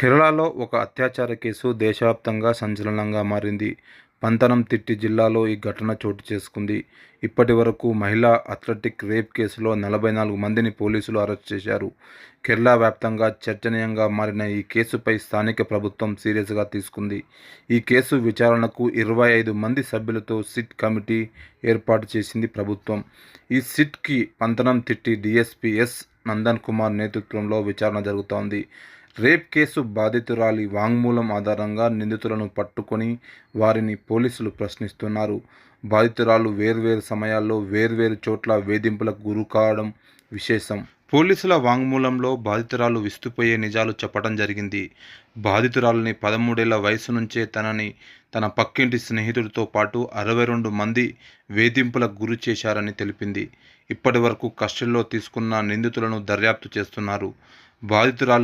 కేరళలో ఒక అత్యాచార కేసు దేశవ్యాప్తంగా సంచలనంగా మారింది. పంతనంతిట్ట జిల్లాలో ఈ ఘటన చోటు చేసుకుంది. ఇప్పటి వరకు మహిళా అథ్లెటిక్ రేప్ కేసులో 44 మందిని పోలీసులు అరెస్ట్ చేశారు. కేరళ వ్యాప్తంగా చర్చనీయంగా మారిన ఈ కేసుపై స్థానిక ప్రభుత్వం సీరియస్గా తీసుకుంది. ఈ కేసు విచారణకు 25 మంది సభ్యులతో సిట్ కమిటీ ఏర్పాటు చేసింది ప్రభుత్వం. ఈ సిట్కి పంతనంతిట్ట డీఎస్పీ ఎస్ నందన్ కుమార్ నేతృత్వంలో విచారణ జరుగుతోంది. రేప్ కేసు బాధితురాలి వాంగ్మూలం ఆధారంగా నిందితులను పట్టుకొని వారిని పోలీసులు ప్రశ్నిస్తున్నారు. బాధితురాలు వేర్వేరు సమయాల్లో వేర్వేరు చోట్ల వేధింపులకు గురికావడం విశేషం. పోలీసుల వాంగ్మూలంలో బాధితురాలు విస్తుపోయే నిజాలు చెప్పడం జరిగింది. బాధితురాలిని 13 ఏళ్ల వయసు నుంచే తన పక్కింటి స్నేహితుడితో పాటు 62 మంది వేధింపులకు గురి చేశారని తెలిపింది. ఇప్పటి వరకు కస్టడీలో తీసుకున్న నిందితులను దర్యాప్తు చేస్తున్నారు. బాధితురాలు